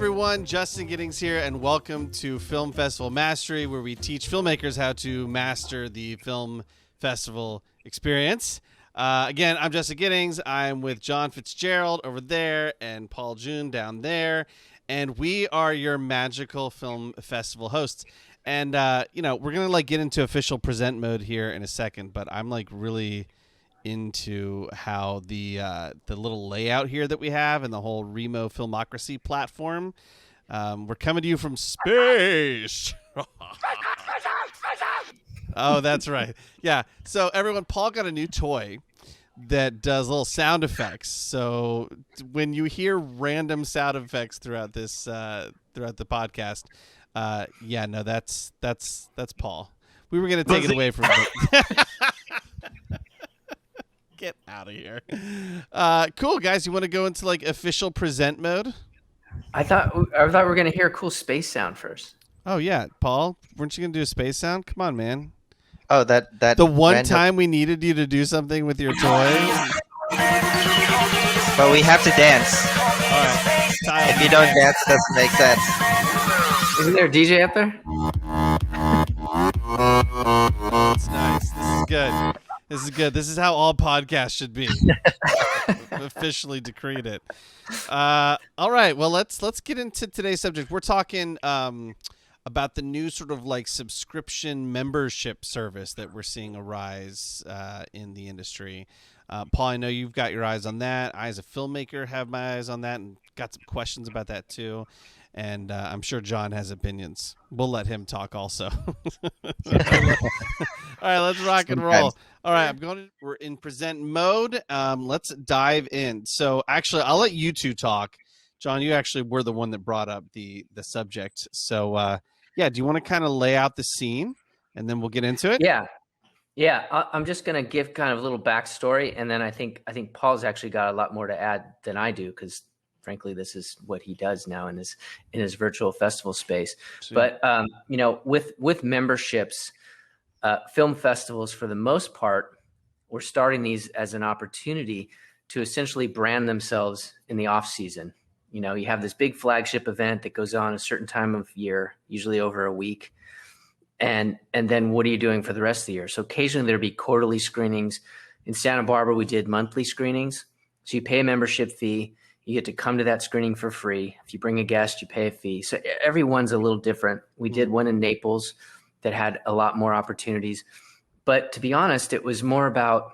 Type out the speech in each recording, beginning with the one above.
everyone, Justin Giddings here, and welcome to Film Festival Mastery, where we teach filmmakers how to master the film festival experience. Again, I'm Justin Giddings. I'm with John Fitzgerald over there and Paul June down there, and we are your magical film festival hosts. And we're gonna get into official present mode here in a second, but I'm really into how the little layout here that we have and the whole Remo Filmocracy platform. We're coming to you from space. Oh, that's right. Yeah. So everyone, Paul got a new toy that does little sound effects. So when you hear random sound effects throughout this throughout the podcast, that's Paul. We were gonna take it away from him. Get out of here. Cool, guys. You want to go into official present mode? I thought we were gonna hear a cool space sound first. Oh yeah, Paul, weren't you gonna do a space sound? Come on, man. Oh, that the one time we needed you to do something with your toy. But we have to dance. All right. If you don't dance, it doesn't make sense. Isn't there a DJ up there? That's nice. This is good. This is good. This is how all podcasts should be. Officially decreed it. All right. Well, let's get into today's subject. We're talking about the new sort of subscription membership service that we're seeing arise in the industry. Paul, I know you've got your eyes on that. I, as a filmmaker, have my eyes on that and got some questions about that too. And I'm sure John has opinions. We'll let him talk also. All right, let's rock and roll. All right, we're in present mode. Let's dive in. So actually, I'll let you two talk. John, you actually were the one that brought up the subject. So do you want to kind of lay out the scene and then we'll get into it? Yeah. I'm just going to give kind of a little backstory. And then I think Paul's actually got a lot more to add than I do, because frankly, this is what he does now in his virtual festival space. Sweet. But with memberships, film festivals, for the most part, we're starting these as an opportunity to essentially brand themselves in the off season. You have this big flagship event that goes on a certain time of year, usually over a week. And then what are you doing for the rest of the year? So occasionally there'd be quarterly screenings. In Santa Barbara, we did monthly screenings. So you pay a membership fee. You get to come to that screening for free. If you bring a guest, you pay a fee. So everyone's a little different. We did one in Naples that had a lot more opportunities. But to be honest, it was more about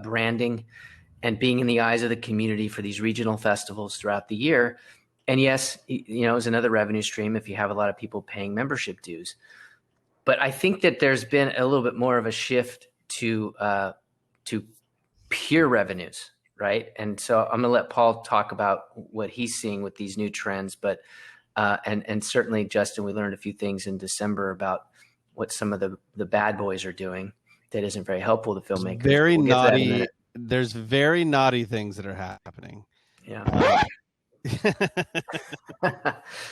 branding and being in the eyes of the community for these regional festivals throughout the year. And yes, it was another revenue stream if you have a lot of people paying membership dues. But I think that there's been a little bit more of a shift to peer revenues. Right. And so I'm going to let Paul talk about what he's seeing with these new trends. But and certainly, Justin, we learned a few things in December about what some of the bad boys are doing that isn't very helpful to filmmakers. Very naughty. There's very naughty things that are happening. Yeah.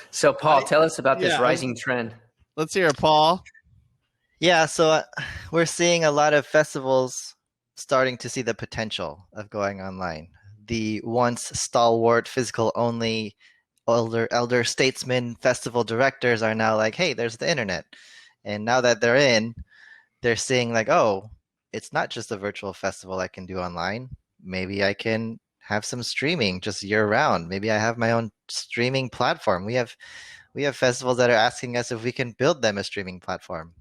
So, Paul, tell us about this rising trend. Let's hear it, Paul. Yeah. So we're seeing a lot of festivals starting to see the potential of going online. The once stalwart, physical-only, elder statesmen festival directors are now like, hey, there's the internet. And now that they're in, they're seeing oh, it's not just a virtual festival I can do online. Maybe I can have some streaming just year-round. Maybe I have my own streaming platform. We have festivals that are asking us if we can build them a streaming platform.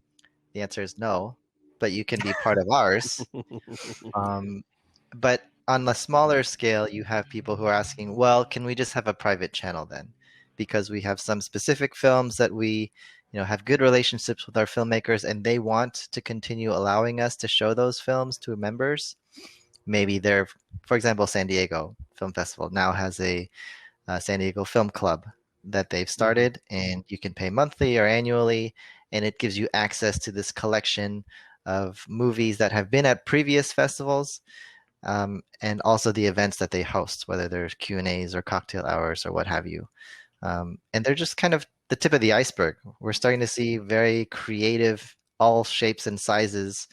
The answer is no. But you can be part of ours. But on the smaller scale, you have people who are asking, well, can we just have a private channel then? Because we have some specific films that we have good relationships with our filmmakers, and they want to continue allowing us to show those films to members. Maybe they're, for example, San Diego Film Festival now has a San Diego Film Club that they've started, and you can pay monthly or annually, and it gives you access to this collection of movies that have been at previous festivals, and also the events that they host, whether there's Q&As or cocktail hours or what have you. And they're just kind of the tip of the iceberg. We're starting to see very creative, all shapes and sizes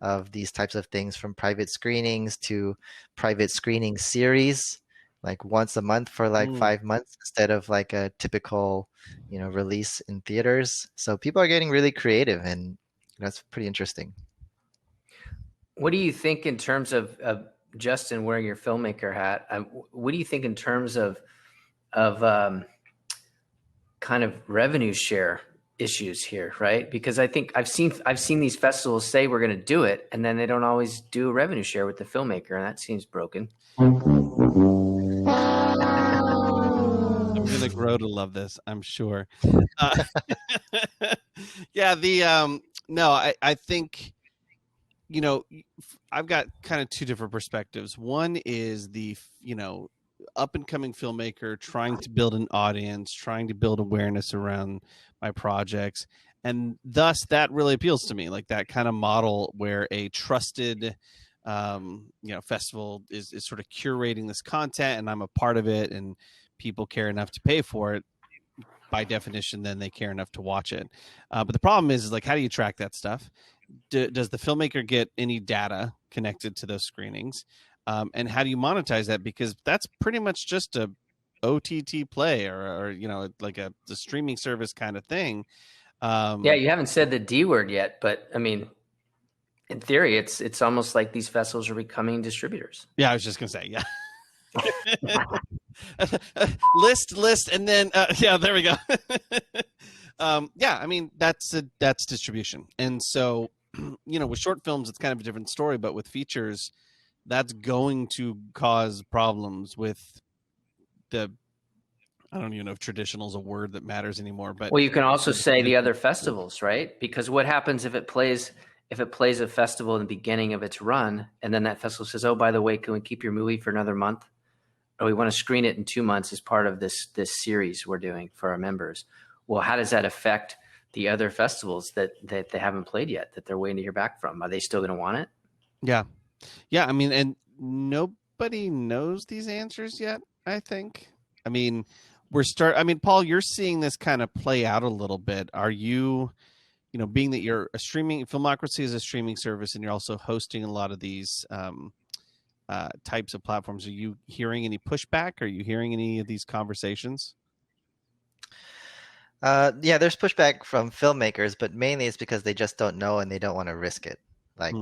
of these types of things, from private screenings to private screening series like once a month for like Mm. 5 months instead of like a typical, release in theaters. So people are getting really creative, and that's pretty interesting. What do you think in terms of Justin wearing your filmmaker hat? What do you think in terms of kind of revenue share issues here, right? Because I think I've seen these festivals say we're going to do it, and then they don't always do a revenue share with the filmmaker, and that seems broken. I'm gonna grow to love this, I'm sure. Uh, yeah, no, I think, you know, I've got kind of two different perspectives. One is the, up and coming filmmaker trying to build an audience, trying to build awareness around my projects. And thus that really appeals to me, like that kind of model where a trusted, festival is sort of curating this content and I'm a part of it and people care enough to pay for it. By definition, then they care enough to watch it. But the problem is like, how do you track that stuff? Does the filmmaker get any data connected to those screenings? And how do you monetize that? Because that's pretty much just a OTT play or like the streaming service kind of thing. Yeah, you haven't said the D word yet, but I mean, in theory, it's almost like these festivals are becoming distributors. Yeah, I was just gonna say, yeah. list and then yeah, there we go. Yeah, I mean that's distribution. And so with short films it's kind of a different story, but with features that's going to cause problems with the, I don't even know if traditional is a word that matters anymore, but Well, you can also say the other festivals, right? Because what happens if it plays a festival in the beginning of its run, and then that festival says, "Oh, by the way, can we keep your movie for another month? Or we want to screen it in 2 months as part of this series we're doing for our members." Well, how does that affect the other festivals that they haven't played yet, that they're waiting to hear back from? Are they still going to want it? Yeah, I mean, and nobody knows these answers yet, I think. I mean, Paul, you're seeing this kind of play out a little bit. Are you, being that you're a streaming, Filmocracy is a streaming service and you're also hosting a lot of these types of platforms, are you hearing any pushback? Are you hearing any of these conversations? Yeah, there's pushback from filmmakers, but mainly it's because they just don't know and they don't want to risk it. Hmm. Like,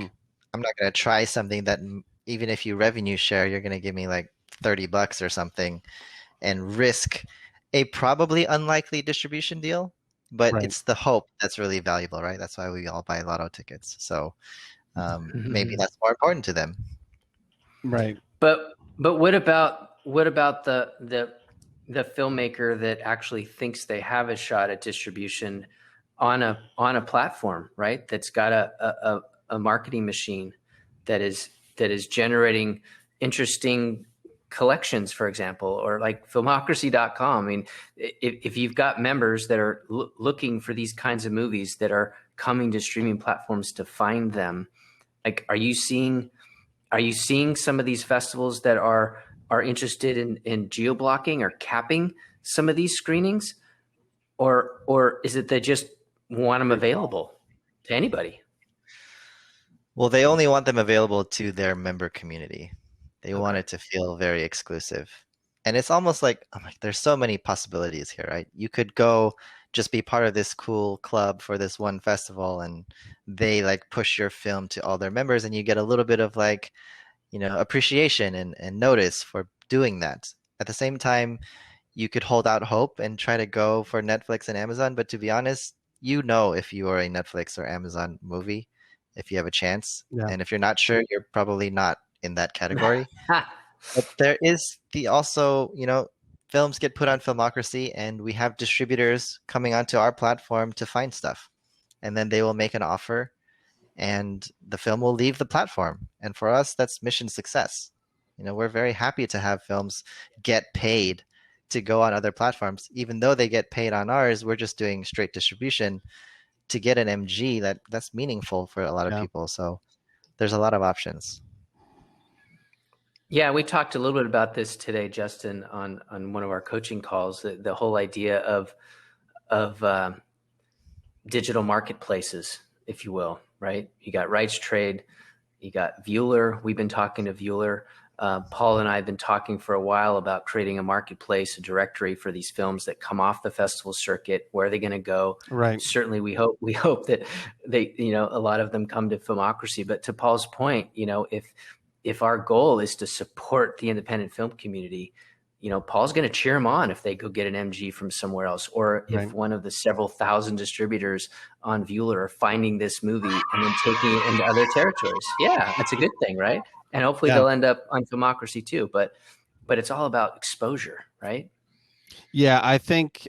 I'm not going to try something that even if you revenue share, you're going to give me like $30 or something and risk a probably unlikely distribution deal. But Right. it's the hope that's really valuable, right? That's why we all buy lotto tickets. So maybe that's more important to them. Right. But what about the filmmaker that actually thinks they have a shot at distribution on a platform, right? That's got a marketing machine that is generating interesting collections, for example, or like filmocracy.com. I mean, if you've got members that are looking for these kinds of movies that are coming to streaming platforms to find them, like, are you seeing some of these festivals that are interested in geo-blocking or capping some of these screenings, or is it they just want them available to anybody? Well, they only want them available to their member community. They want Okay. it to feel very exclusive. And it's almost like, I'm like, there's so many possibilities here, right? You could go just be part of this cool club for this one festival, and they like push your film to all their members, and you get a little bit of like, appreciation and notice for doing that. At the same time, you could hold out hope and try to go for Netflix and Amazon, but to be honest, if you are a Netflix or Amazon movie, if you have a chance. Yeah. And if you're not sure, you're probably not in that category. But there is also, films get put on Filmocracy, and we have distributors coming onto our platform to find stuff. And then they will make an offer, and the film will leave the platform. And for us, that's mission success. We're very happy to have films get paid to go on other platforms. Even though they get paid on ours, we're just doing straight distribution to get an MG that's meaningful for a lot of Yeah. people. So there's a lot of options. Yeah, we talked a little bit about this today, Justin, on one of our coaching calls. The whole idea of digital marketplaces, if you will, right? You got Rights Trade, you got Vueler. We've been talking to Vueler Paul and I have been talking for a while about creating a marketplace, a directory for these films that come off the festival circuit. Where are they going to go? Right. Certainly, we hope that they, a lot of them come to Filmocracy. But to Paul's point, if our goal is to support the independent film community, Paul's going to cheer them on if they go get an MG from somewhere else, or if Right. one of the several thousand distributors on Vueler are finding this movie and then taking it into other territories. Yeah, that's a good thing, right? And hopefully Yeah. they'll end up on Filmocracy too. But it's all about exposure, right? Yeah, I think.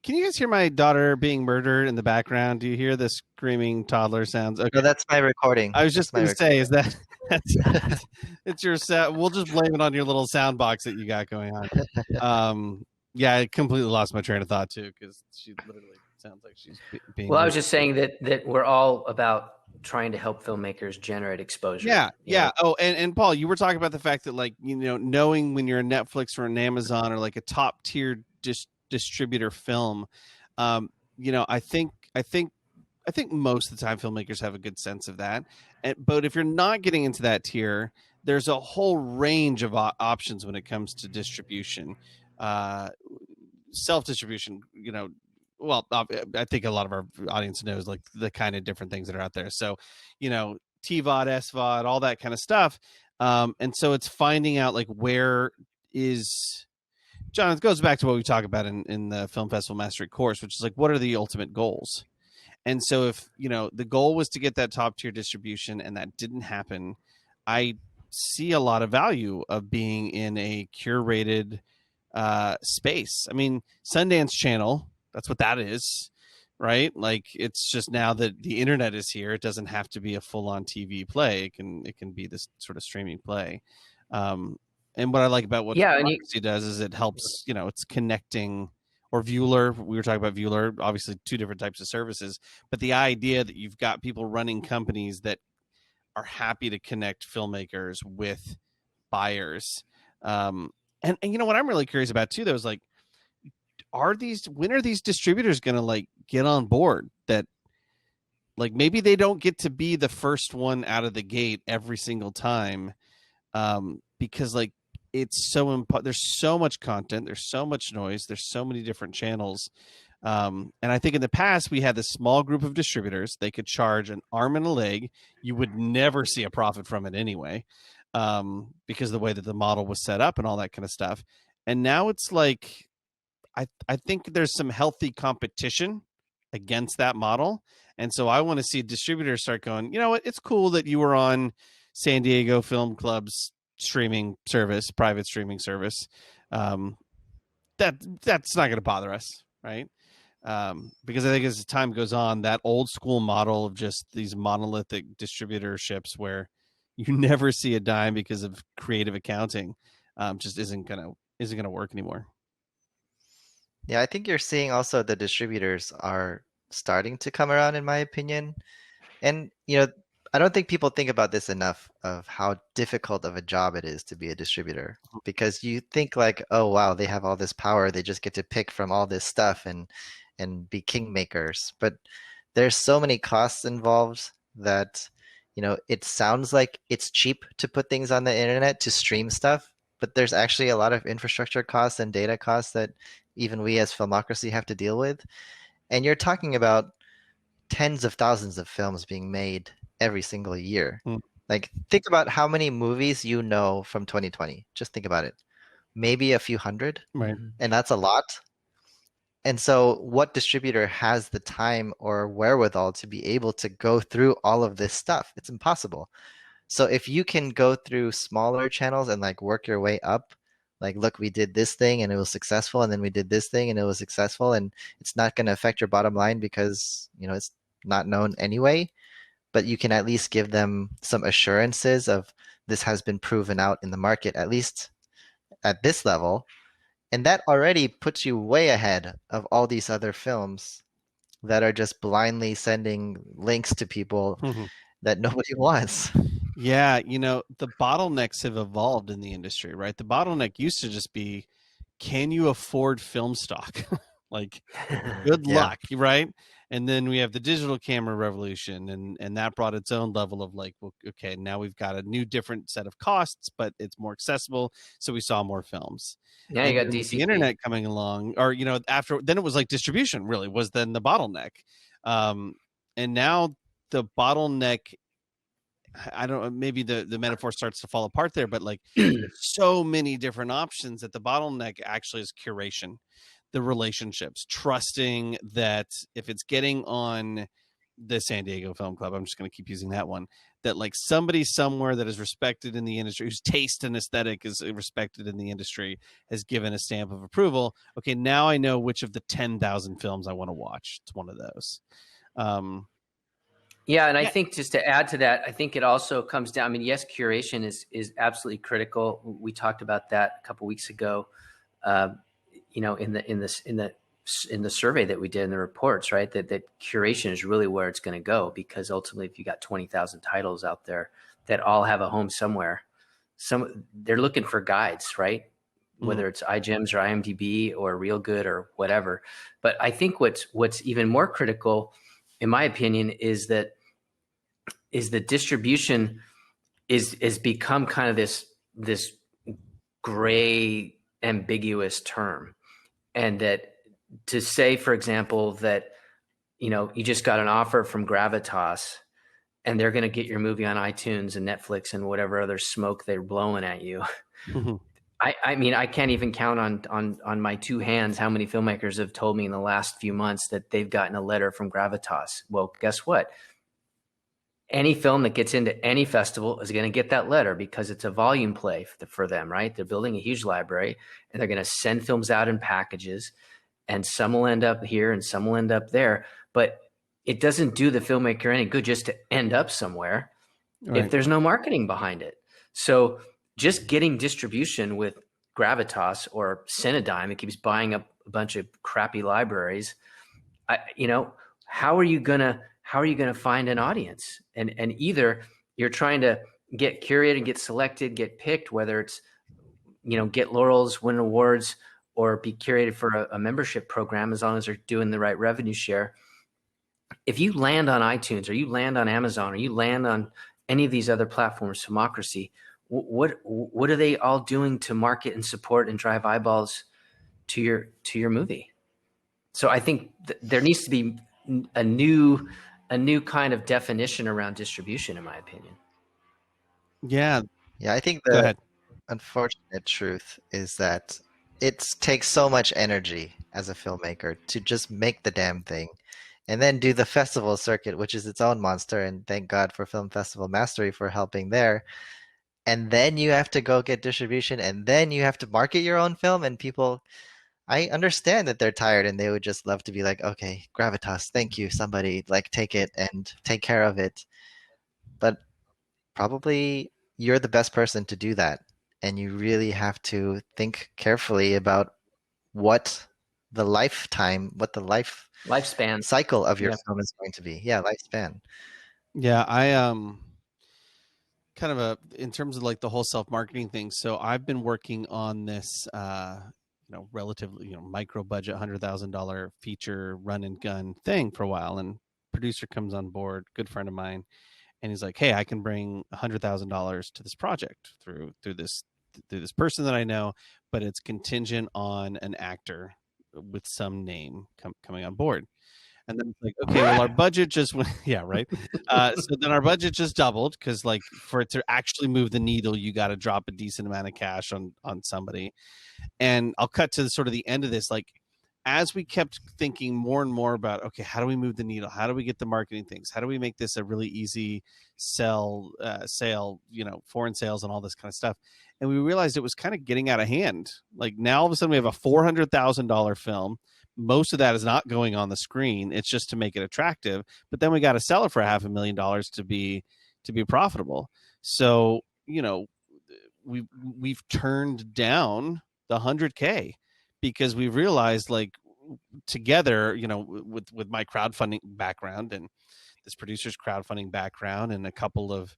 Can you guys hear my daughter being murdered in the background? Do you hear the screaming toddler sounds? Okay. No, that's my recording. I was just That's my going to say, is that it's your sound? We'll just blame it on your little sound box that you got going on. Yeah, I completely lost my train of thought too, because she literally sounds like she's being. Well, I was just saying that we're all about trying to help filmmakers generate exposure. Yeah. Oh, and Paul, you were talking about the fact that, like, knowing when you're a Netflix or an Amazon or like a top tier distributor film, I think most of the time filmmakers have a good sense of that. But if you're not getting into that tier, there's a whole range of options when it comes to distribution, self-distribution. Well, I think a lot of our audience knows like the kind of different things that are out there. So, TVOD, SVOD, all that kind of stuff. And so it's finding out like where is John. It goes back to what we talk about in the Film Festival Mastery course, which is like, what are the ultimate goals? And so if, the goal was to get that top tier distribution and that didn't happen, I see a lot of value of being in a curated space. I mean, Sundance Channel, that's what that is, right? Like, it's just now that the internet is here, it doesn't have to be a full-on TV play. It can be this sort of streaming play. And what I like about what Democracy does is it helps, it's connecting. Or Vueler, we were talking about Vueler, obviously two different types of services, but the idea that you've got people running companies that are happy to connect filmmakers with buyers. And what I'm really curious about too, though, is like, when are these distributors going to like get on board that like maybe they don't get to be the first one out of the gate every single time, because like it's so there's so much content, there's so much noise, there's so many different channels, and I think in the past we had this small group of distributors. They could charge an arm and a leg. You would never see a profit from it anyway, because of the way that the model was set up and all that kind of stuff. And now it's like I think there's some healthy competition against that model. And so I want to see distributors start going, you know what, it's cool that you were on San Diego Film Club's streaming service, private streaming service. That's not going to bother us, right? Because I think as time goes on, that old school model of just these monolithic distributorships where you never see a dime because of creative accounting, just isn't gonna work anymore. Yeah, I think you're seeing also the distributors are starting to come around, in my opinion. And, I don't think people think about this enough of how difficult of a job it is to be a distributor, because you think like, oh, wow, they have all this power. They just get to pick from all this stuff and be kingmakers. But there's so many costs involved that, it sounds like it's cheap to put things on the internet to stream stuff, but there's actually a lot of infrastructure costs and data costs that even we as Filmocracy have to deal with. And you're talking about tens of thousands of films being made every single year. Like, think about how many movies from 2020. Just think about it. Maybe a few hundred. Right. And that's a lot. And so what distributor has the time or wherewithal to be able to go through all of this stuff? It's impossible. So if you can go through smaller channels and like work your way up, like, look, we did this thing and it was successful, and then we did this thing and it was successful, and it's not going to affect your bottom line because, it's not known anyway, but you can at least give them some assurances of this has been proven out in the market, at least at this level. And that already puts you way ahead of all these other films that are just blindly sending links to people that nobody wants. Yeah, the bottlenecks have evolved in the industry, right? The bottleneck used to just be, can you afford film stock? Like, good luck, right? And then we have the digital camera revolution, and that brought its own level of like, well, okay, now we've got a new different set of costs, but it's more accessible, so we saw more films. Now you And got then with the DCP. internet coming along, or after then it was like distribution really was then the bottleneck. And now the bottleneck, I don't know, maybe the metaphor starts to fall apart there, but like there's so many different options that the bottleneck actually is curation, the relationships, trusting that if it's getting on the San Diego Film Club, I'm just going to keep using that one, that like somebody somewhere that is respected in the industry, whose taste and aesthetic is respected in the industry, has given a stamp of approval. Okay, now I know which of the 10,000 films I want to watch. It's one of those. Yeah, and I Yeah. think just to add to that, I think it also comes down. I mean, yes, curation is absolutely critical. We talked about that a couple weeks ago. In the survey that we did in the reports, right? That curation is really where it's going to go, because ultimately, if you got 20,000 titles out there that all have a home somewhere, they're looking for guides, right? Whether it's iGems or IMDb or Real Good or whatever. But I think what's even more critical, in my opinion, is the distribution is become kind of this gray, ambiguous term. And that to say, for example, that you just got an offer from Gravitas and they're going to get your movie on iTunes and Netflix and whatever other smoke they're blowing at you. I mean, I can't even count on my two hands how many filmmakers have told me in the last few months that they've gotten a letter from Gravitas. Well, guess what? Any film that gets into any festival is going to get that letter, because it's a volume play for them, right? They're building a huge library and they're going to send films out in packages, and some will end up here and some will end up there. But it doesn't do the filmmaker any good just to end up somewhere if there's no marketing behind it. So just getting distribution with Gravitas or Cinedigm that keeps buying up a bunch of crappy libraries, how are you gonna find an audience? And either you're trying to get curated, get selected, get picked, whether it's get laurels, win awards, or be curated for a membership program, as long as they're doing the right revenue share. If you land on iTunes or you land on Amazon or you land on any of these other platforms, Filmocracy, what are they all doing to market and support and drive eyeballs to your movie? So I think there needs to be a new kind of definition around distribution, in my opinion. Yeah. Yeah, I think Go the ahead. unfortunate truth is that it takes so much energy as a filmmaker to just make the damn thing and then do the festival circuit, which is its own monster. And thank God for Film Festival Mastery for helping there. And then you have to go get distribution, and then you have to market your own film. And people, I understand that they're tired and they would just love to be like, okay, Gravitas, thank you. Somebody like take it and take care of it. But probably you're the best person to do that. And you really have to think carefully about what the life Lifespan cycle of your film is going to be. Yeah, lifespan. Yeah, I kind of in terms of like the whole self-marketing thing. So I've been working on this relatively micro budget $100,000 feature run and gun thing for a while, and producer comes on board, good friend of mine, and he's like, hey, I can bring $100,000 to this project through this person that I know, but it's contingent on an actor with some name coming on board. And then it's like, okay, well, our budget just went, yeah, right. So then our budget just doubled, because like for it to actually move the needle, you got to drop a decent amount of cash on somebody. And I'll cut to sort of the end of this. Like, as we kept thinking more and more about, okay, how do we move the needle? How do we get the marketing things? How do we make this a really easy sale, foreign sales and all this kind of stuff? And we realized it was kind of getting out of hand. Like now all of a sudden we have a $400,000 film. Most of that is not going on the screen. It's just to make it attractive. But then we got to sell it for $500,000 to be profitable. So, we've turned down the 100K because we realized, like, together, with my crowdfunding background and this producer's crowdfunding background and a couple of,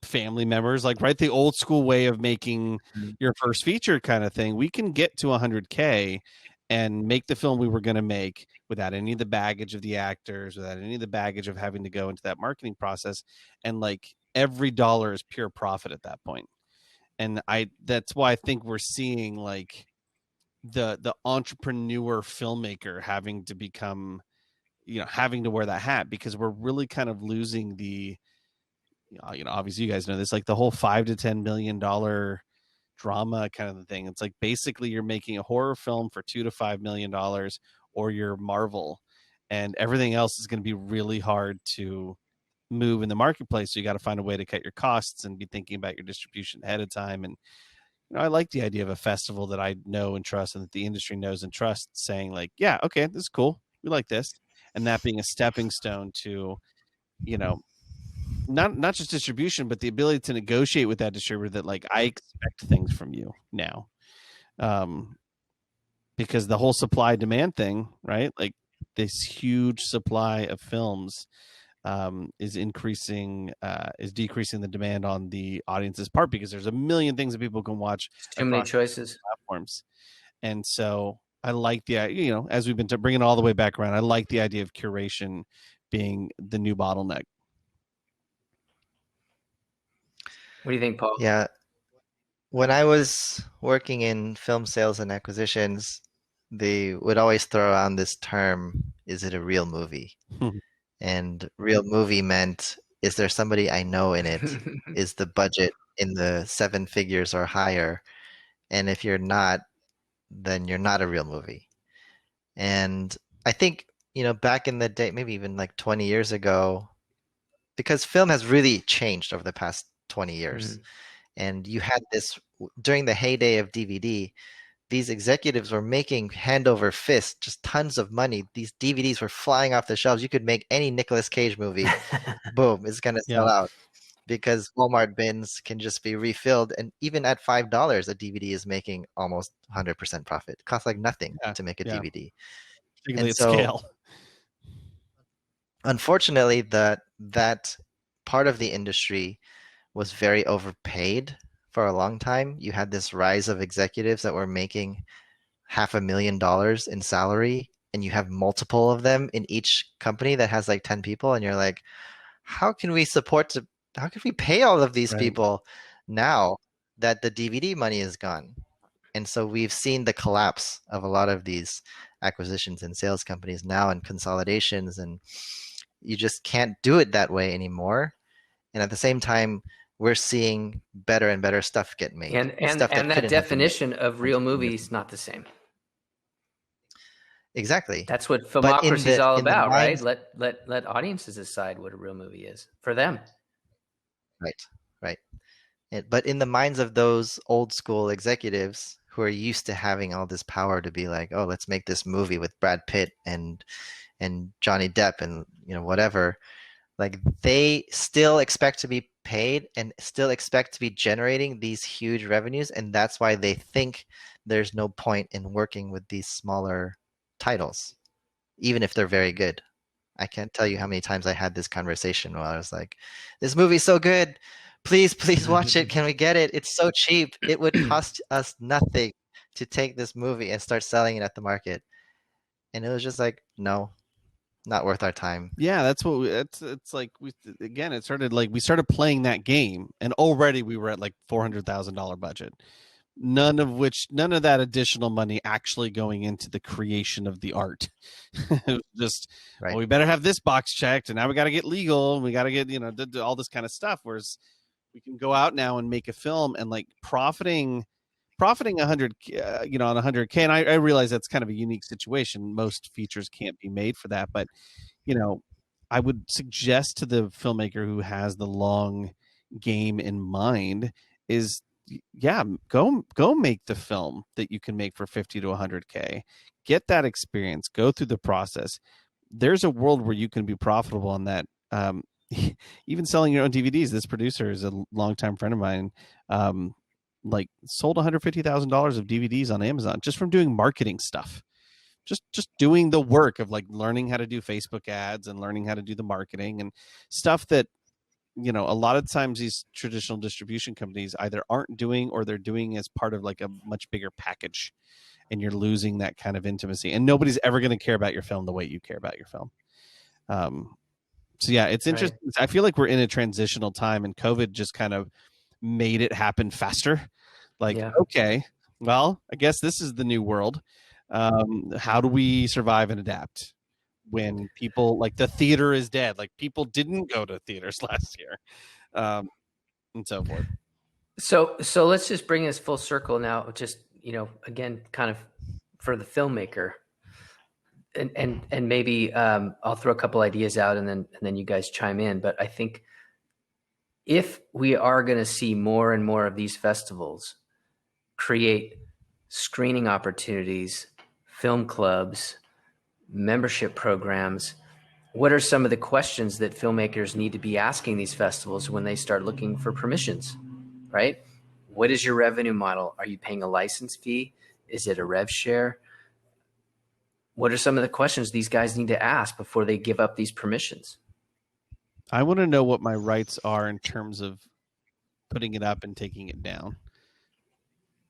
family members, like, right, the old school way of making your first feature kind of thing, we can get to 100K and make the film we were going to make without any of the baggage of the actors, without any of the baggage of having to go into that marketing process. And like every dollar is pure profit at that point. And that's why I think we're seeing like the entrepreneur filmmaker having to become, having to wear that hat, because we're really kind of losing the, obviously you guys know this, like the whole $5 to $10 million drama kind of thing. It's like basically you're making a horror film for $2 to $5 million, or you're Marvel, and everything else is going to be really hard to move in the marketplace. So you got to find a way to cut your costs and be thinking about your distribution ahead of time. And I like the idea of a festival that I know and trust, and that the industry knows and trusts, saying like, yeah, okay, this is cool, we like this, and that being a stepping stone to, you know, not just distribution, but the ability to negotiate with that distributor that like, I expect things from you now. Because the whole supply demand thing, right? Like this huge supply of films is decreasing the demand on the audience's part, because there's a million things that people can watch Too many choices, platforms. And so I like the, as we've been bringing it all the way back around, I like the idea of curation being the new bottleneck. What do you think, Paul? Yeah. When I was working in film sales and acquisitions, they would always throw around this term, is it a real movie? And real movie meant, is there somebody I know in it? Is the budget in the 7 figures or higher? And if you're not, then you're not a real movie. And I think, back in the day, maybe even like 20 years ago, because film has really changed over the past 20 years. And you had this, during the heyday of DVD, these executives were making hand over fist, just tons of money. These DVDs were flying off the shelves. You could make any Nicolas Cage movie, boom, it's going to sell out, because Walmart bins can just be refilled. And even at $5, a DVD is making almost 100% profit. It costs like nothing to make a DVD. Particularly at scale. Unfortunately, that part of the industry was very overpaid for a long time. You had this rise of executives that were making $500,000 in salary, and you have multiple of them in each company that has like 10 people, and you're like, how can we pay all of these people now that the DVD money is gone? And so we've seen the collapse of a lot of these acquisitions and sales companies now, and consolidations, and you just can't do it that way anymore. And at the same time, we're seeing better and better stuff get made. And that definition of real movie is not the same. Exactly. That's what filmocracy is all about, right? Let audiences decide what a real movie is for them. Right. But in the minds of those old school executives who are used to having all this power to be like, oh, let's make this movie with Brad Pitt and Johnny Depp and whatever, like they still expect to be paid and still expect to be generating these huge revenues, and that's why they think there's no point in working with these smaller titles, even if they're very good. I can't tell you how many times I had this conversation where I was like, this movie's so good, please watch it, can we get it? It's so cheap, it would cost us nothing to take this movie and start selling it at the market. And it was just like, no, not worth our time. Yeah, that's what it's like. It started like we started playing that game, and already we were at like $400,000 budget. None of that additional money actually going into the creation of the art. It was just, well, we better have this box checked, and now we got to get legal, and we got to get all this kind of stuff. Whereas we can go out now and make a film and like profiting 100, on 100K. And I realize that's kind of a unique situation. Most features can't be made for that, but I would suggest to the filmmaker who has the long game in mind is, go make the film that you can make for 50 to 100K. Get that experience, go through the process. There's a world where you can be profitable on that. Even selling your own DVDs. This producer is a longtime friend of mine. Like sold $150,000 of DVDs on Amazon just from doing marketing stuff, just doing the work of like learning how to do Facebook ads and learning how to do the marketing and stuff that a lot of times these traditional distribution companies either aren't doing, or they're doing as part of like a much bigger package, and you're losing that kind of intimacy, and nobody's ever going to care about your film the way you care about your film. So yeah, it's interesting. Right. I feel like we're in a transitional time, and COVID just kind of made it happen faster. Like, Yeah. okay, well, I guess this is the new world. How do we survive and adapt when people, like, the theater is dead? Like, people didn't go to theaters last year, and so forth. So let's just bring this full circle now. Just, again, kind of for the filmmaker, and maybe I'll throw a couple ideas out, and then you guys chime in. But I think if we are going to see more and more of these festivals create screening opportunities, film clubs, membership programs, what are some of the questions that filmmakers need to be asking these festivals when they start looking for permissions, right? What is your revenue model? Are you paying a license fee? Is it a rev share? What are some of the questions these guys need to ask before they give up these permissions? I want to know what my rights are in terms of putting it up and taking it down.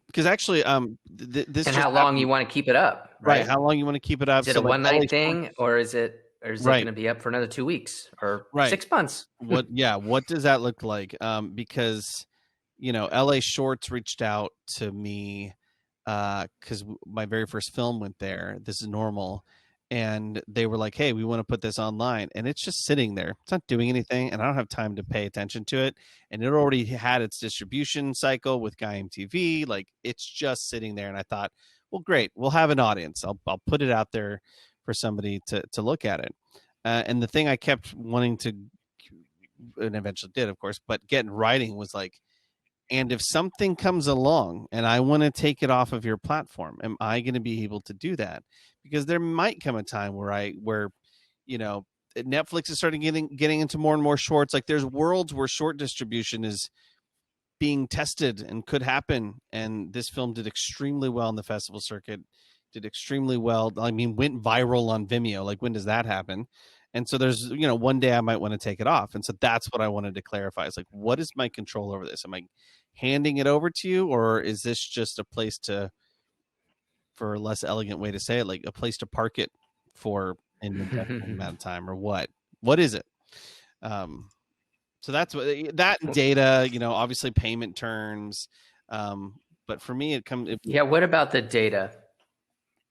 Because actually, this And just how long happened. you want to keep it up, Right? right? How long you want to keep it up? Is it So a like one LA night thing, or is it Right. going to be up for another 2 weeks or Right. 6 months? What does that look like? Because LA Shorts reached out to me because my very first film went there. This is Normal, and they were like, "Hey, we want to put this online," and it's just sitting there. It's not doing anything, and I don't have time to pay attention to it. And it already had its distribution cycle with Guy MTV. Like, it's just sitting there, and I thought, well, great, we'll have an audience. I'll put it out there for somebody to look at it. And the thing I kept wanting to, and eventually did, of course, but get in writing was like, and if something comes along and I want to take it off of your platform, am I going to be able to do that? Because there might come a time where Netflix is starting getting into more and more shorts. Like, there's worlds where short distribution is being tested and could happen. And this film did extremely well in the festival circuit, did extremely well. I mean, went viral on Vimeo. Like, when does that happen? And so there's, one day I might want to take it off. And so that's what I wanted to clarify. It's like, what is my control over this? Am I handing it over to you, or is this just a place for a less elegant way to say it, like a place to park it for an indefinite amount of time, or what is it? So that's what that data, obviously payment terms. But for me, Yeah. What about the data?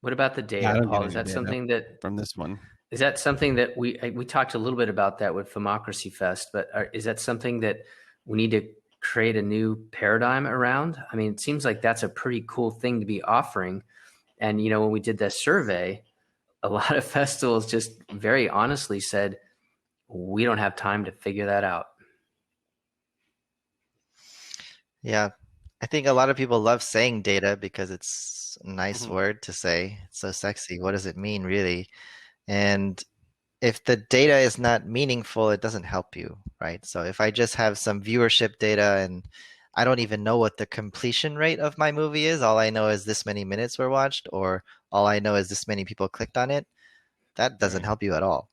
What about the data, Paul? Is that data something that from this one? Is that something that we talked a little bit about that with Filmocracy Fest, but is that something that we need to create a new paradigm around? I mean, it seems like that's a pretty cool thing to be offering. And, when we did the survey, a lot of festivals just very honestly said, we don't have time to figure that out. Yeah. I think a lot of people love saying data because it's a nice word to say. It's so sexy. What does it mean, really? And if the data is not meaningful, it doesn't help you, right? So if I just have some viewership data and I don't even know what the completion rate of my movie is, all I know is this many minutes were watched, or all I know is this many people clicked on it, that doesn't help you at all.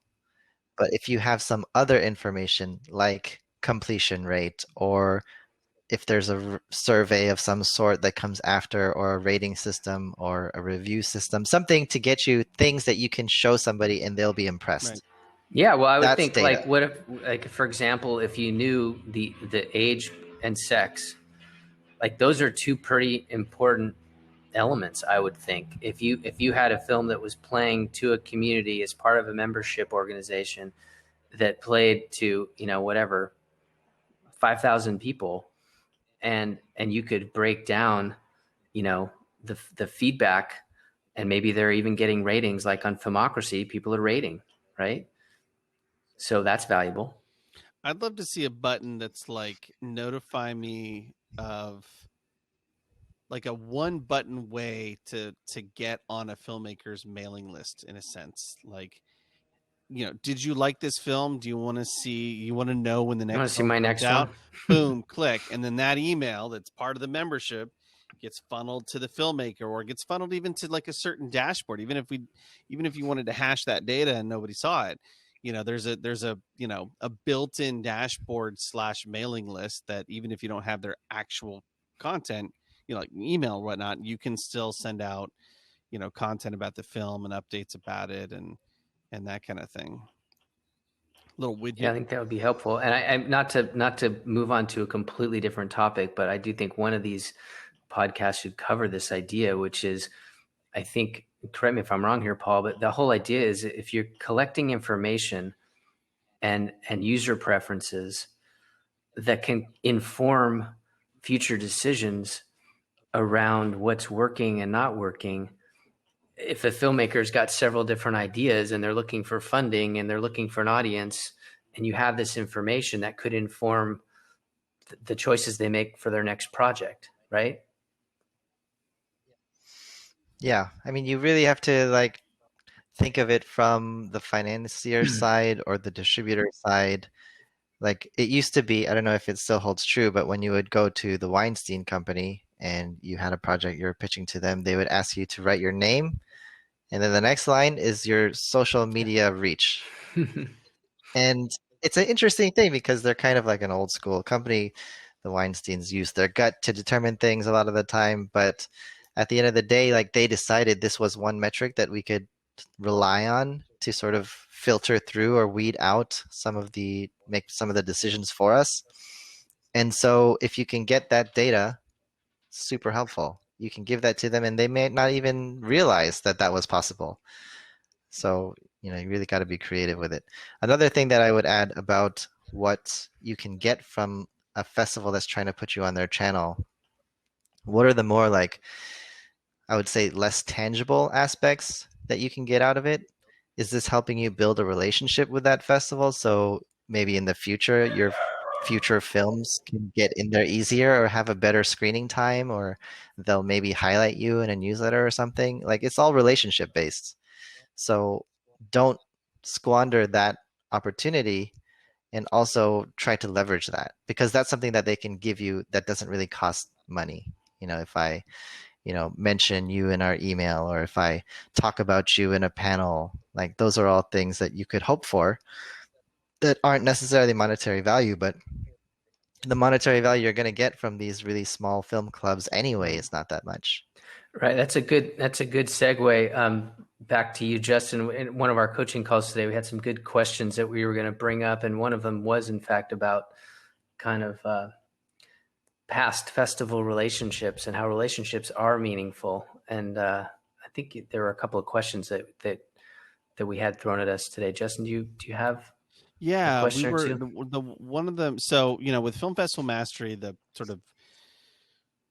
But if you have some other information like completion rate, or if there's a survey of some sort that comes after, or a rating system or a review system, something to get you things that you can show somebody and they'll be impressed. Right. Yeah, well, I would That's think data. like, what if, like, for example, if you knew the age and sex, like, those are two pretty important elements, I would think. If you had a film that was playing to a community as part of a membership organization that played to, whatever, 5,000 people, and you could break down, the feedback, and maybe they're even getting ratings, like on Filmocracy, people are rating, right? So that's valuable. I'd love to see a button that's like, notify me of, like, a one button way to get on a filmmaker's mailing list, in a sense. Like, did you like this film? Do you want to know when the I want next to see film my comes next out? one. Boom, click. And then that email that's part of the membership gets funneled to the filmmaker, or gets funneled even to like a certain dashboard. Even if you wanted to hash that data and nobody saw it, there's a a built-in dashboard / mailing list that even if you don't have their actual content, like email or whatnot, you can still send out content about the film and updates about it and that kind of thing. Little widget. Yeah, I think that would be helpful. And I'm not to move on to a completely different topic, but I do think one of these podcasts should cover this idea, which is, I think, correct me if I'm wrong here, Paul, but the whole idea is if you're collecting information and user preferences that can inform future decisions around what's working and not working. If a filmmaker's got several different ideas and they're looking for funding and they're looking for an audience, and you have this information that could inform the choices they make for their next project, right? Yeah, I mean, you really have to like think of it from the financier side or the distributor side. Like it used to be, I don't know if it still holds true, but when you would go to the Weinstein Company and you had a project you were pitching to them, they would ask you to write your name, and then the next line is your social media reach. And it's an interesting thing because they're kind of like an old school company. The Weinsteins use their gut to determine things a lot of the time, but at the end of the day, like they decided this was one metric that we could rely on to sort of filter through or weed out make some of the decisions for us. And so if you can get that data, super helpful. You can give that to them and they may not even realize that that was possible. So, you really got to be creative with it. Another thing that I would add about what you can get from a festival that's trying to put you on their channel, what are the more like, I would say, less tangible aspects that you can get out of it? Is this helping you build a relationship with that festival? So maybe in the future, your future films can get in there easier or have a better screening time, or they'll maybe highlight you in a newsletter or something. Like it's all relationship based. So don't squander that opportunity, and also try to leverage that because that's something that they can give you that doesn't really cost money. If I, mention you in our email, or if I talk about you in a panel, like those are all things that you could hope for that aren't necessarily monetary value, but the monetary value you're going to get from these really small film clubs anyway is not that much. Right. That's a good segue. Back to you, Justin. In one of our coaching calls today, we had some good questions that we were going to bring up. And one of them was, in fact, about kind of past festival relationships and how relationships are meaningful. And I think there were a couple of questions that we had thrown at us today. Justin, do you have a question we were or two? the one of them. So with Film Festival Mastery, the sort of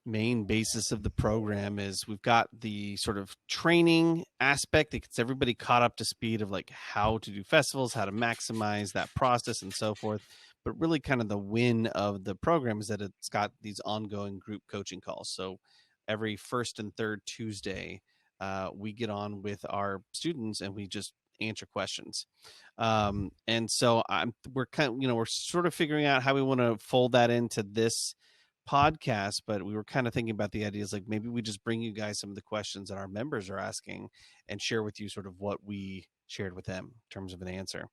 main basis of the program is we've got the sort of training aspect that gets everybody caught up to speed of like how to do festivals, how to maximize that process and so forth. But really kind of the win of the program is that it's got these ongoing group coaching calls. So every first and third Tuesday, we get on with our students and we just answer questions. And so we're we're sort of figuring out how we want to fold that into this podcast, but we were kind of thinking about the ideas like maybe we just bring you guys some of the questions that our members are asking and share with you sort of what we shared with them in terms of an answer.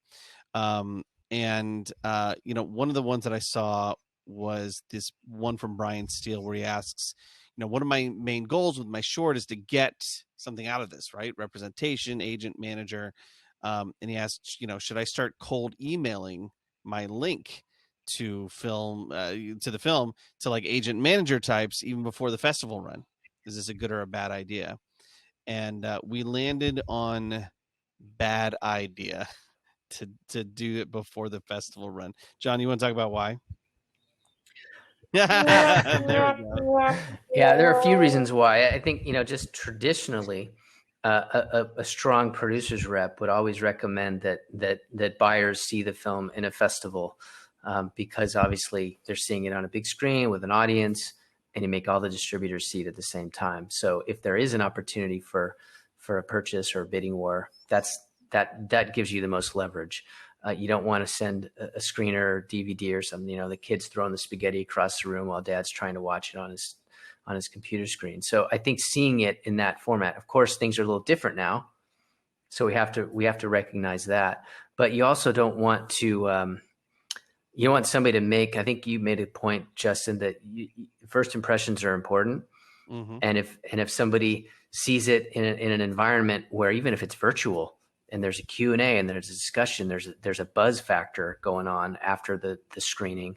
And one of the ones that I saw was this one from Brian Steele where he asks, one of my main goals with my short is to get something out of this, right? Representation, agent, manager. And he asked, should I start cold emailing my link to the film to like agent manager types even before the festival run? Is this a good or a bad idea? And we landed on bad idea to do it before the festival run. John, you want to talk about why? There we go. Yeah, there are a few reasons why. I think, just traditionally, a strong producer's rep would always recommend that buyers see the film in a festival, because obviously they're seeing it on a big screen with an audience, and you make all the distributors see it at the same time. So if there is an opportunity for a purchase or a bidding war, that gives you the most leverage. You don't want to send a screener or DVD or something, the kid's throwing the spaghetti across the room while dad's trying to watch it on his computer screen. So I think seeing it in that format, of course, things are a little different now. So we have to recognize that. But you also don't want to you want somebody to make. I think you made a point, Justin, that first impressions are important. Mm-hmm. And if somebody sees it in an environment where, even if it's virtual, and there's a Q&A and there's a discussion, there's a buzz factor going on after the screening,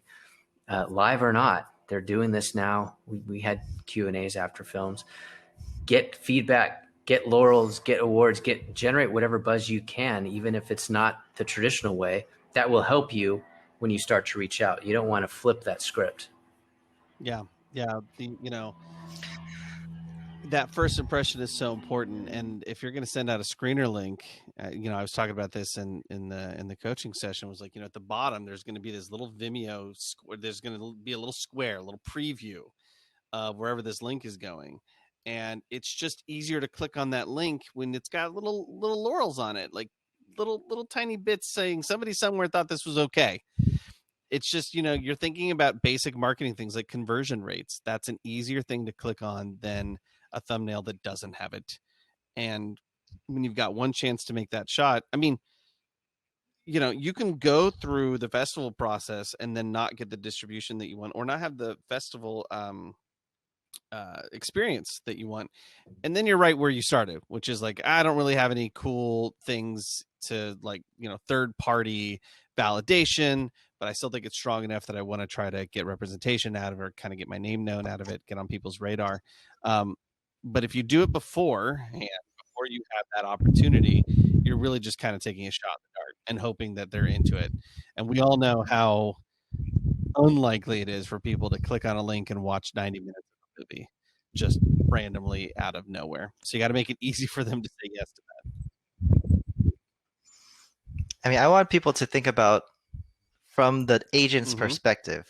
live or not, they're doing this now. We had Q&As after films. Get feedback, get laurels, get awards, generate whatever buzz you can, even if it's not the traditional way. That will help you when you start to reach out. You don't want to flip that script. Yeah. That first impression is so important, and if you're going to send out a screener link, I was talking about this in the coaching session, was like, at the bottom there's going to be this little Vimeo there's going to be a little square, a little preview of wherever this link is going, and it's just easier to click on that link when it's got little laurels on it, like little tiny bits saying somebody somewhere thought this was okay. It's just, you're thinking about basic marketing things like conversion rates. That's an easier thing to click on than a thumbnail that doesn't have it. And when you've got one chance to make that shot, I mean, you can go through the festival process and then not get the distribution that you want, or not have the festival experience that you want. And then you're right where you started, which is like, I don't really have any cool things to, like, third party validation, but I still think it's strong enough that I want to try to get representation out of it, or kind of get my name known out of it, get on people's radar. But if you do it before you have that opportunity, you're really just kind of taking a shot in the dark and hoping that they're into it. And we all know how unlikely it is for people to click on a link and watch 90 minutes of a movie just randomly out of nowhere. So you got to make it easy for them to say yes to that. I mean, I want people to think about from the agent's perspective.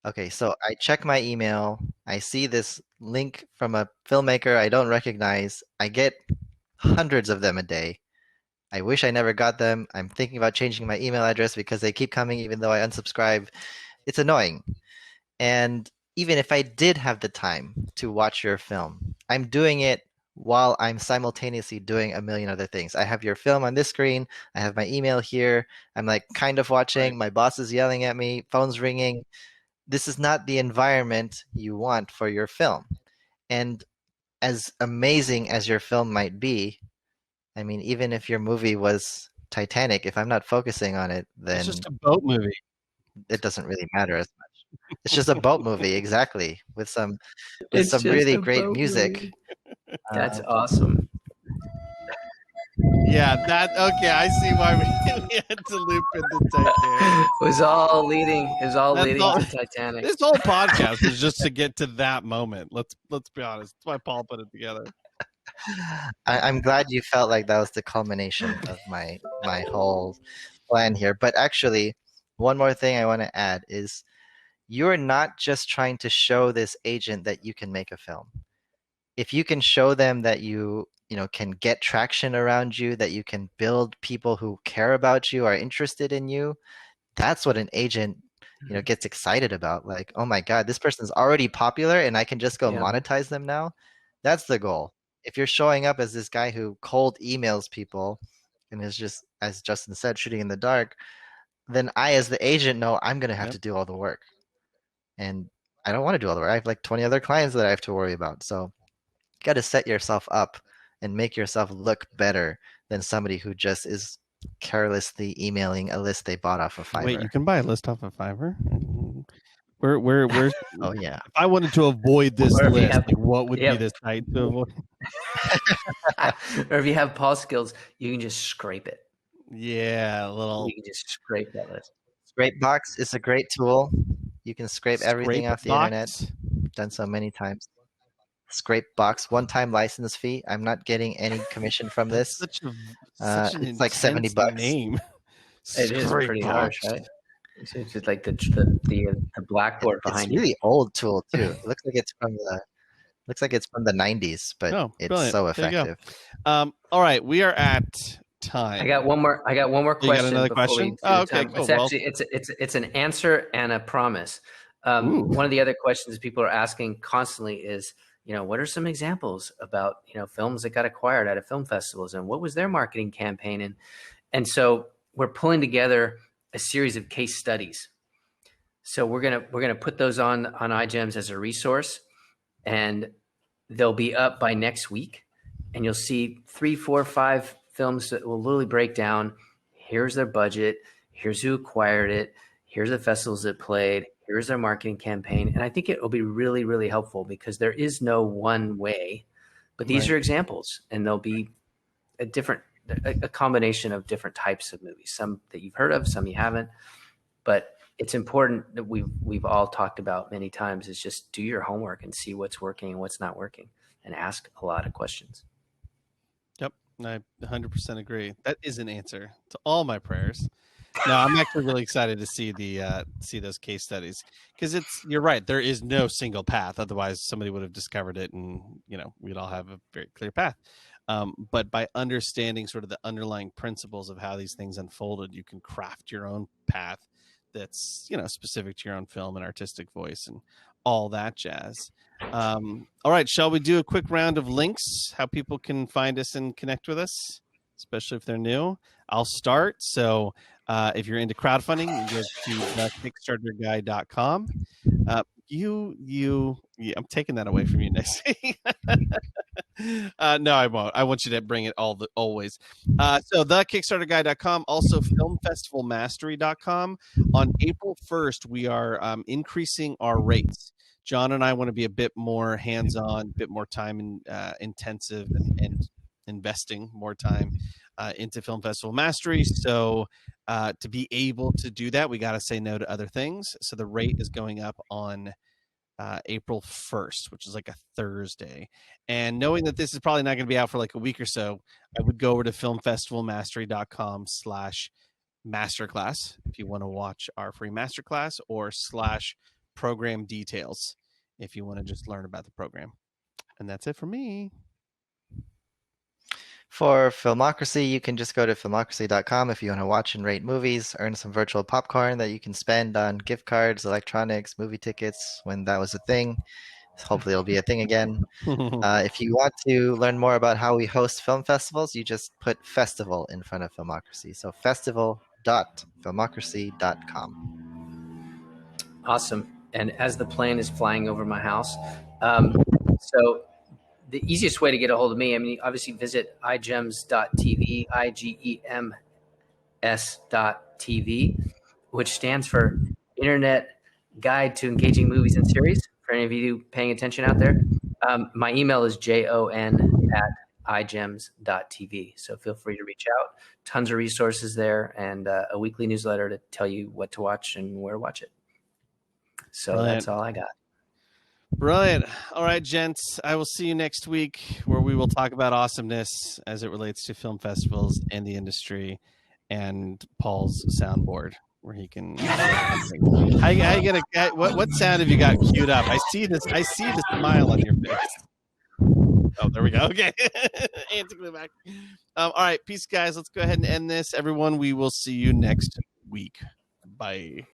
Okay, so I check my email. I see this link from a filmmaker I don't recognize. I get hundreds of them a day. I wish I never got them. I'm thinking about changing my email address because they keep coming even though I unsubscribe. It's annoying. And even if I did have the time to watch your film, I'm doing it while I'm simultaneously doing a million other things. I have your film on this screen. I have my email here. I'm like kind of watching. Right. My boss is yelling at me. Phone's ringing. This is not the environment you want for your film. And as amazing as your film might be, I mean, even if your movie was Titanic, if I'm not focusing on it, then it's just a boat movie. It doesn't really matter as much. It's just a boat movie, exactly, with some really great music. That's awesome. Yeah, okay. I see why we had to loop into Titanic. It was all leading to Titanic. This whole podcast was just to get to that moment. Let's be honest. That's why Paul put it together. I'm glad you felt like that was the culmination of my whole plan here. But actually, one more thing I want to add is you're not just trying to show this agent that you can make a film. If you can show them that you can get traction around you, that you can build people who care about you, are interested in you, that's what an agent gets excited about. Like, oh my God, this person's already popular and I can just go monetize them now. That's the goal. If you're showing up as this guy who cold emails people and is just, as Justin said, shooting in the dark, then I, as the agent, know I'm going to have to do all the work. And I don't want to do all the work. I have like 20 other clients that I have to worry about. So you got to set yourself up and make yourself look better than somebody who just is carelessly emailing a list they bought off of Fiverr. Wait, you can buy a list off of Fiverr? Where's oh yeah. If I wanted to avoid this list, like, what would be the site to avoid? Or if you have Paul skills, you can just scrape it. Yeah, You can just scrape that list. Scrapebox is a great tool. You can scrape everything off the internet. Done so many times. Scrapebox, one-time license fee. I'm not getting any commission from this. Such it's like $70. Name. It is pretty harsh, right? It's just like the blackboard behind you. It's a really old tool too. It looks like it's from the 90s, but it's so effective. All right, we are at time. I got one more question. You got another question? Oh, okay, cool. It's actually it's an answer and a promise. One of the other questions people are asking constantly is, what are some examples about, films that got acquired out of film festivals, and what was their marketing campaign? And so we're pulling together a series of case studies. So we're gonna put those on iGems as a resource, and they'll be up by next week. And you'll see 3, 4, 5 films that will literally break down. Here's their budget. Here's who acquired it. Here's the festivals that played. Here's their marketing campaign. And I think it will be really, really helpful, because there is no one way, but these are examples, and there'll be a combination of different types of movies, some that you've heard of, some you haven't. But it's important that we've all talked about many times, is just do your homework and see what's working and what's not working, and ask a lot of questions. Yep, I 100% agree. That is an answer to all my prayers. No, I'm actually really excited to see those case studies, because you're right. There is no single path. Otherwise, somebody would have discovered it, and we'd all have a very clear path. But by understanding sort of the underlying principles of how these things unfolded, you can craft your own path that's specific to your own film and artistic voice and all that jazz. All right, shall we do a quick round of links, how people can find us and connect with us, especially if they're new? I'll start. So if you're into crowdfunding, you go to kickstarterguy.com. I'm taking that away from you next week. No, I won't. I want you to bring it always. So thekickstarterguy.com, also filmfestivalmastery.com. On April 1st, we are increasing our rates. John and I want to be a bit more hands-on, a bit more time intensive, and investing more time into Film Festival Mastery. So to be able to do that, we got to say no to other things. So the rate is going up on April 1st, which is like a Thursday. And knowing that this is probably not going to be out for like a week or so, I would go over to filmfestivalmastery.com/masterclass if you want to watch our free masterclass, or /program details if you want to just learn about the program. And that's it for me. For Filmocracy, you can just go to filmocracy.com if you want to watch and rate movies, earn some virtual popcorn that you can spend on gift cards, electronics, movie tickets, when that was a thing. Hopefully it'll be a thing again. If you want to learn more about how we host film festivals, you just put festival in front of Filmocracy. So festival.filmocracy.com. Awesome. And as the plane is flying over my house, so the easiest way to get a hold of me, obviously visit igems.tv, IGEMS.tv, which stands for Internet Guide to Engaging Movies and Series, for any of you paying attention out there. My email is jon@igems.tv. So feel free to reach out. Tons of resources there, and a weekly newsletter to tell you what to watch and where to watch it. So Brilliant. That's all I got. Brilliant. All right, gents, I will see you next week, where we will talk about awesomeness as it relates to film festivals and the industry, and Paul's soundboard, where he can. What sound have you got queued up? I see the smile on your face. Oh, there we go. Okay. Anticlimax. All right, peace, guys. Let's go ahead and end this. Everyone, we will see you next week. Bye.